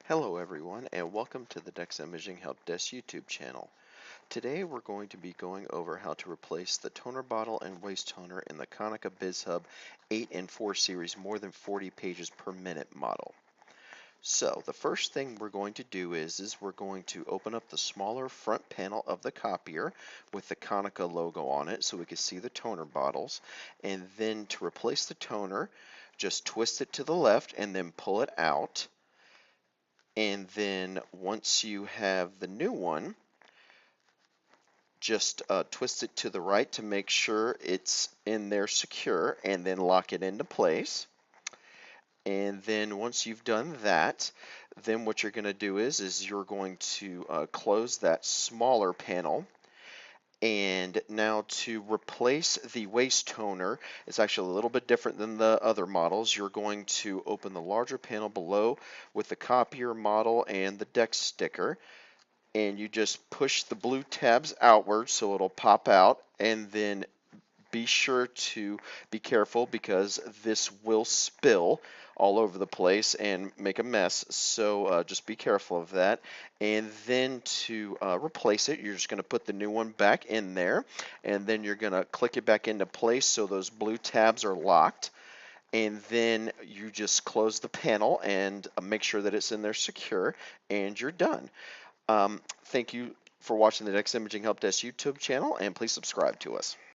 Hello everyone and welcome to the Dex Imaging Help Desk YouTube channel. Today we're going to be going over how to replace the toner bottle and waste toner in the Konica Bizhub 8 and 4 series more than 40 pages per minute model. So the first thing we're going to do is we're going to open up the smaller front panel of the copier with the Konica logo on it so we can see the toner bottles, and then to replace the toner just twist it to the left and then pull it out. And then once you have the new one, just twist it to the right to make sure it's in there secure and then lock it into place. And then once you've done that, then what you're going to do is you're going to close that smaller panel. And now to replace the waste toner, it's actually a little bit different than the other models. You're going to open the larger panel below with the copier model and the Dex sticker, and you just push the blue tabs outward so it'll pop out, and then be sure to be careful because this will spill all over the place and make a mess, so just be careful of that. And then to replace it, you're just going to put the new one back in there, and then you're going to click it back into place so those blue tabs are locked. And then you just close the panel and make sure that it's in there secure, and you're done. Thank you for watching the Dex Imaging Help Desk YouTube channel, and please subscribe to us.